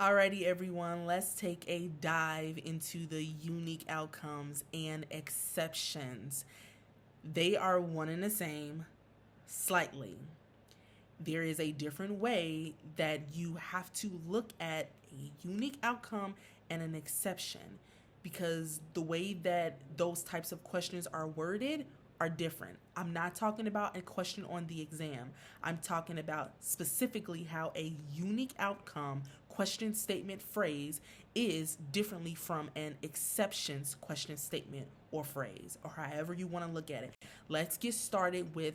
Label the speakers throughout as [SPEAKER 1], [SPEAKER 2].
[SPEAKER 1] Alrighty, everyone, let's take a dive into the unique outcomes and exceptions. They are one and the same, slightly. There is a different way that you have to look at a unique outcome and an exception because the way that those types of questions are worded are different. I'm not talking about a question on the exam. I'm talking about specifically how a unique outcome question statement phrase is differently from an exceptions question statement or phrase, or however you want to look at it. Let's get started with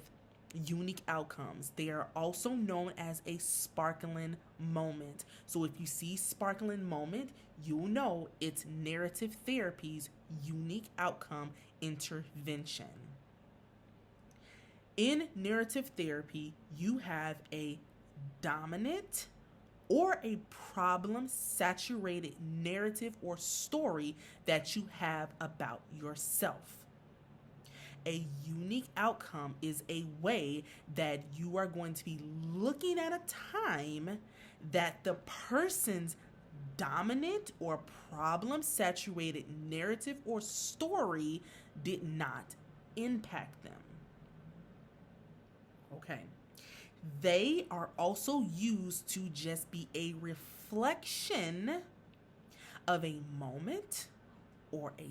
[SPEAKER 1] unique outcomes. They are also known as a sparkling moment. So if you see sparkling moment, you'll know it's narrative therapy's unique outcome intervention. In narrative therapy, you have a dominant or a problem saturated narrative or story that you have about yourself. A unique outcome is a way that you are going to be looking at a time that the person's dominant or problem saturated narrative or story did not impact them. Okay. They are also used to just be a reflection of a moment or a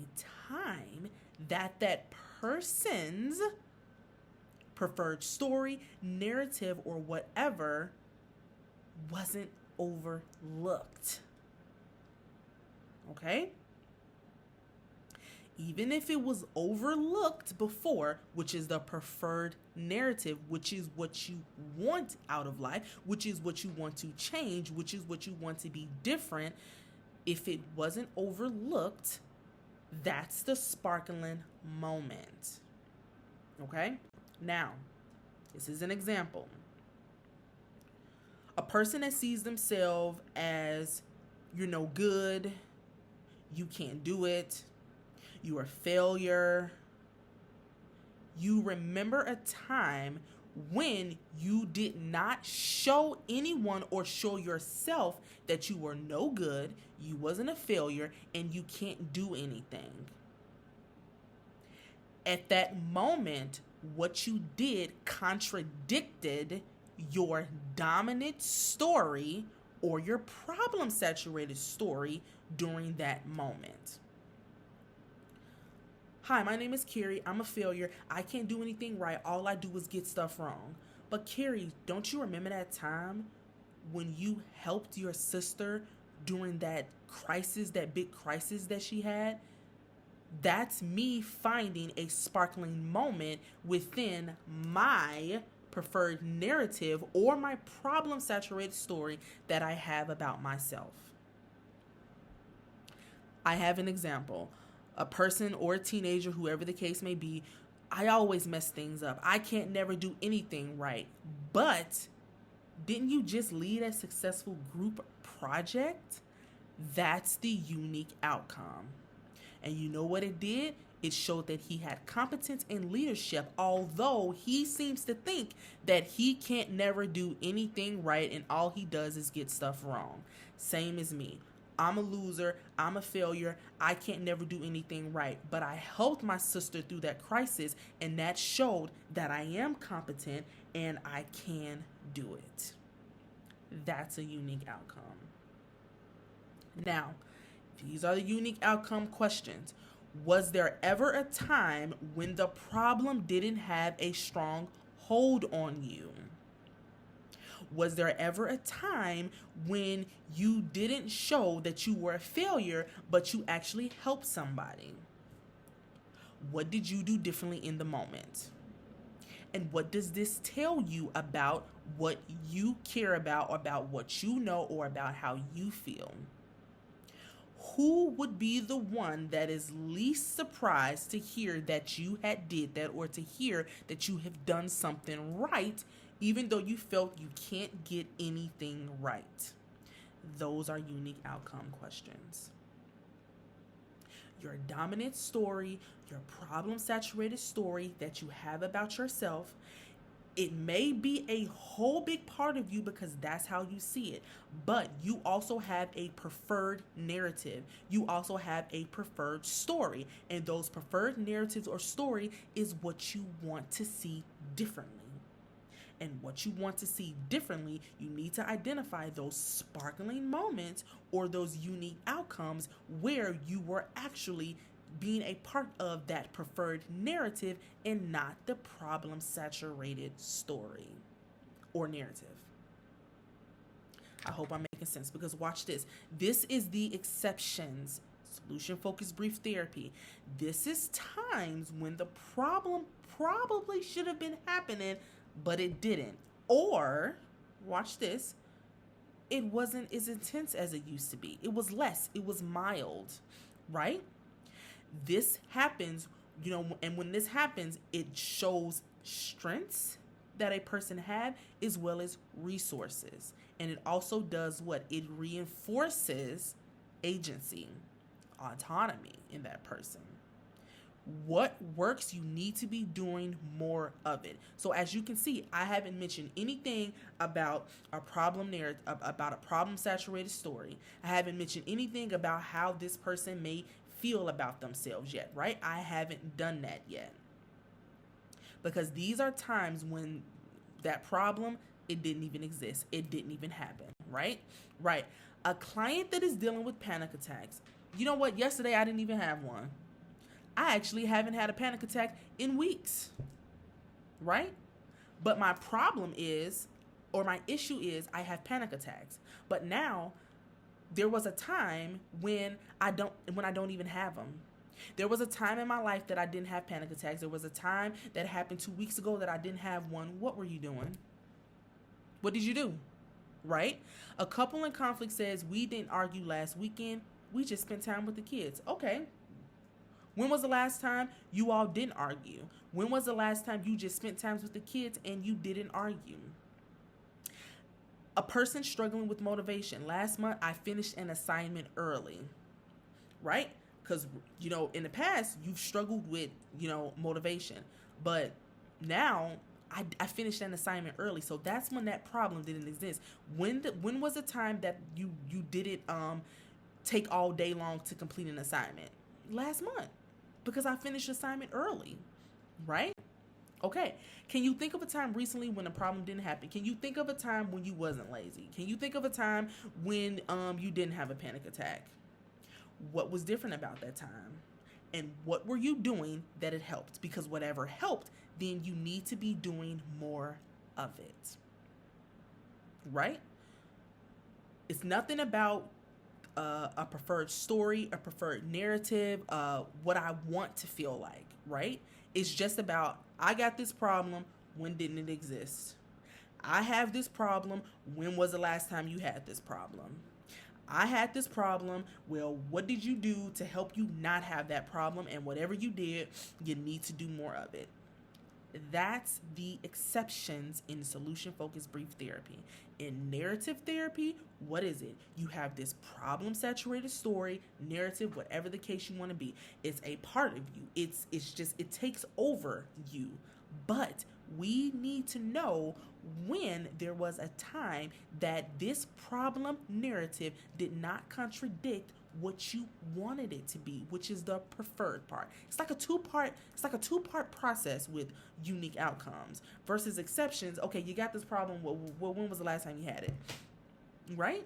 [SPEAKER 1] time that person's preferred story, narrative, or whatever wasn't overlooked. Okay? Even if it was overlooked before, which is the preferred narrative, which is what you want out of life, which is what you want to change, which is what you want to be different, if it wasn't overlooked, that's the sparkling moment. Okay? Now, this is an example. A person that sees themselves as you're no good, you can't do it, you're a failure. You remember a time when you did not show anyone or show yourself that you were no good, you wasn't a failure, and you can't do anything. At that moment, what you did contradicted your dominant story or your problem-saturated story during that moment. Hi, my name is Carrie. I'm a failure. I can't do anything right. All I do is get stuff wrong. But Carrie, don't you remember that time when you helped your sister during that crisis, that big crisis that she had? That's me finding a sparkling moment within my preferred narrative or my problem-saturated story that I have about myself. I have an example. A person or a teenager, whoever the case may be, I always mess things up. I can't never do anything right. But didn't you just lead a successful group project? That's the unique outcome. And you know what it did? It showed that he had competence and leadership, although he seems to think that he can't never do anything right and all he does is get stuff wrong. Same as me. I'm a loser, I'm a failure, I can't never do anything right. But I helped my sister through that crisis, and that showed that I am competent and I can do it. That's a unique outcome. Now, these are the unique outcome questions. Was there ever a time when the problem didn't have a strong hold on you? Was there ever a time when you didn't show that you were a failure, but you actually helped somebody? What did you do differently in the moment? And what does this tell you about what you care about what you know, or about how you feel? Who would be the one that is least surprised to hear that you had did that, or to hear that you have done something right, even though you felt you can't get anything right? Those are unique outcome questions. Your dominant story, your problem-saturated story that you have about yourself, It may be a whole big part of you because that's how you see it, but you also have a preferred narrative. You also have a preferred story, and those preferred narratives or story is what you want to see differently. And what you want to see differently, you need to identify those sparkling moments or those unique outcomes where you were actually being a part of that preferred narrative and not the problem saturated story or narrative. I hope I'm making sense, because watch this. This is the exceptions. Solution focused brief therapy. This is times when the problem probably should have been happening, but it didn't. Or, watch this, it wasn't as intense as it used to be. It was less. It was mild, right? This happens, and when this happens, it shows strengths that a person had as well as resources. And it also does what? It reinforces agency, autonomy in that person. What works, you need to be doing more of it. So as you can see, I haven't mentioned anything about a problem narrative, about a problem saturated story. I haven't mentioned anything about how this person may feel about themselves yet, right? I haven't done that yet. Because these are times when that problem, it didn't even exist. It didn't even happen, right? Right. A client that is dealing with panic attacks. You know what? Yesterday, I didn't even have one. I actually haven't had a panic attack in weeks, right? But my problem is, or my issue is, I have panic attacks. But now, there was a time when I don't even have them. There was a time in my life that I didn't have panic attacks. There was a time that happened 2 weeks ago that I didn't have one. What were you doing? What did you do? Right? A couple in conflict says, we didn't argue last weekend. We just spent time with the kids. Okay. When was the last time you all didn't argue? When was the last time you just spent time with the kids and you didn't argue? A person struggling with motivation. Last month, I finished an assignment early, right? Because, in the past, you've struggled with, motivation. But now, I finished an assignment early. So that's when that problem didn't exist. When was the time that you didn't take all day long to complete an assignment? Last month. Because I finished assignment early, right? Okay. Can you think of a time recently when a problem didn't happen? Can you think of a time when you wasn't lazy? Can you think of a time when you didn't have a panic attack? What was different about that time? And what were you doing that it helped? Because whatever helped, then you need to be doing more of it. Right? It's nothing about a preferred story, a preferred narrative, what I want to feel like, right? It's just about, I got this problem, when didn't it exist? I have this problem, when was the last time you had this problem? I had this problem, well, what did you do to help you not have that problem? And whatever you did, you need to do more of it. That's the exceptions in solution-focused brief therapy. In narrative therapy, what is it? You have this problem-saturated story, narrative, whatever the case you want to be. It's a part of you. It takes over you. But we need to know when there was a time that this problem narrative did not contradict what you wanted it to be, which is the preferred part. It's like a two-part process with unique outcomes versus exceptions. Okay, you got this problem. Well, when was the last time you had it? Right?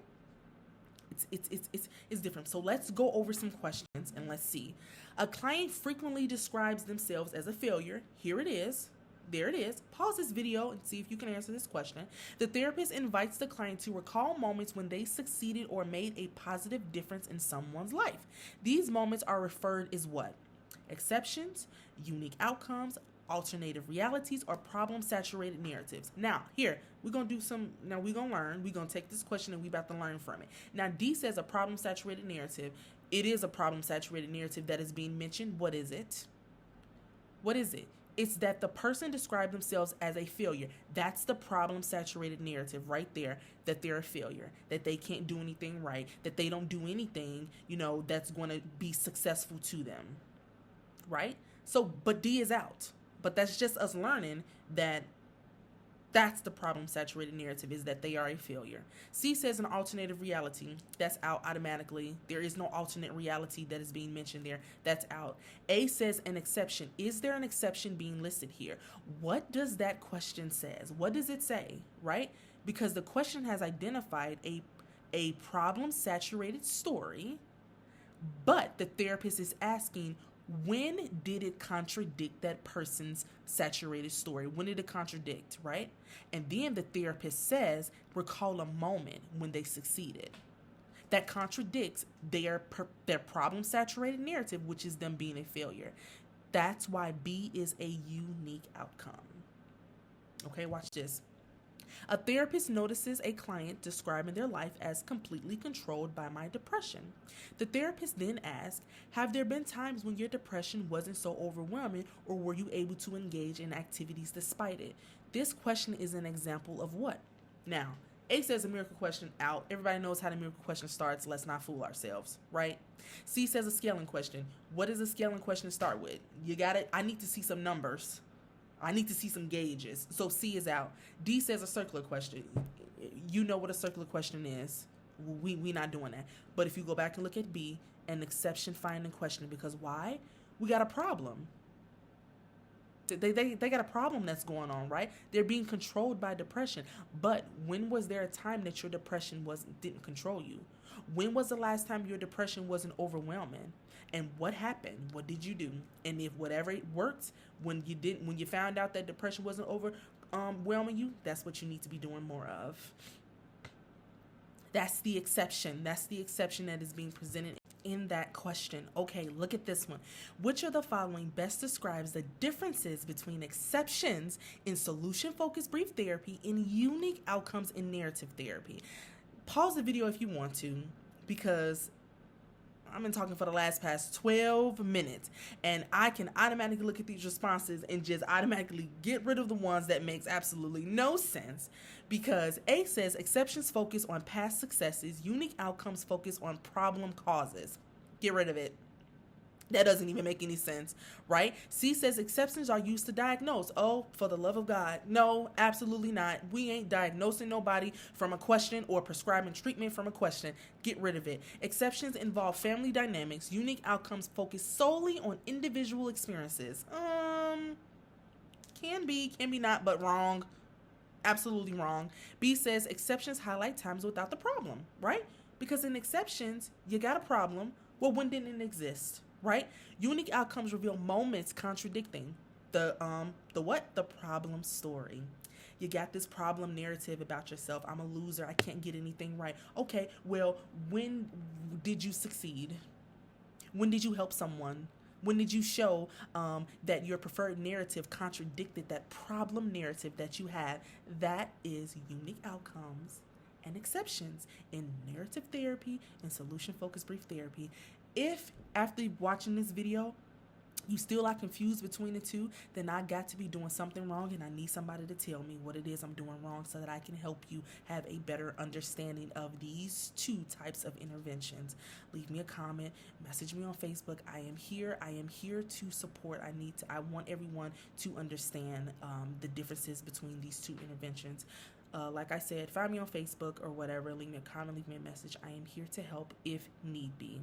[SPEAKER 1] It's different. So let's go over some questions and let's see. A client frequently describes themselves as a failure. Here it is. There it is. Pause this video and see if you can answer this question. The therapist invites the client to recall moments when they succeeded or made a positive difference in someone's life. These moments are referred as what? Exceptions, unique outcomes, alternative realities, or problem-saturated narratives. Now, here, we're going to learn. We're going to take this question and we're about to learn from it. Now, D says a problem-saturated narrative. It is a problem-saturated narrative that is being mentioned. What is it? What is it? It's that the person described themselves as a failure. That's the problem-saturated narrative right there, that they're a failure, that they can't do anything right, that they don't do anything, that's going to be successful to them, right? So, but D is out. But that's just us learning that That's the problem saturated narrative, is that they are a failure. C says an alternative reality. That's out automatically. There is no alternate reality that is being mentioned there. That's out. A says an exception. Is there an exception being listed here? What does that question says? What does it say, right? Because the question has identified a problem saturated story, but the therapist is asking, when did it contradict that person's saturated story? When did it contradict, right? And then the therapist says, recall a moment when they succeeded. That contradicts their problem saturated narrative, which is them being a failure. That's why B is a unique outcome. Okay, watch this. A therapist notices a client describing their life as completely controlled by my depression. The therapist then asks, have there been times when your depression wasn't so overwhelming, or were you able to engage in activities despite it? This question is an example of what? Now, A says a miracle question, out. Everybody knows how the miracle question starts. Let's not fool ourselves, right? C says a scaling question. What does a scaling question start with? You got it? I need to see some numbers. I need to see some gauges. So C is out. D says a circular question. You know what a circular question is. We not doing that. But if you go back and look at B, an exception finding question, because why? We got a problem. They got a problem that's going on, right? They're being controlled by depression. But when was there a time that your depression didn't control you? When was the last time your depression wasn't overwhelming? And what happened? What did you do? And if whatever it worked, when you found out that depression wasn't overwhelming you, that's what you need to be doing more of. That's the exception. That's the exception that is being presented in that question. Okay, look at this one. Which of the following best describes the differences between exceptions in solution-focused brief therapy and unique outcomes in narrative therapy? Pause the video if you want to, because I've been talking for the past 12 minutes, and I can automatically look at these responses and just automatically get rid of the ones that makes absolutely no sense, because A says exceptions focus on past successes, unique outcomes focus on problem causes. Get rid of it. That doesn't even make any sense, right? C says exceptions are used to diagnose. Oh, for the love of God. No, absolutely not. We ain't diagnosing nobody from a question or prescribing treatment from a question. Get rid of it. Exceptions involve family dynamics. Unique outcomes focus solely on individual experiences. Can be not, but wrong. Absolutely wrong. B says exceptions highlight times without the problem, right? Because in exceptions, you got a problem. Well, when didn't it exist? Right? Unique outcomes reveal moments contradicting the what? The problem story. You got this problem narrative about yourself. I'm a loser. I can't get anything right. Okay, well, when did you succeed? When did you help someone? When did you show that your preferred narrative contradicted that problem narrative that you had? That is unique outcomes and exceptions in narrative therapy and solution-focused brief therapy. If after watching this video you still are confused between the two, then I got to be doing something wrong, and I need somebody to tell me what it is I'm doing wrong so that I can help you have a better understanding of these two types of interventions. Leave me a comment, message me on Facebook. I am here to support. I want everyone to understand the differences between these two interventions. Like I said, find me on Facebook or whatever, leave me a comment, leave me a message. I am here to help if need be.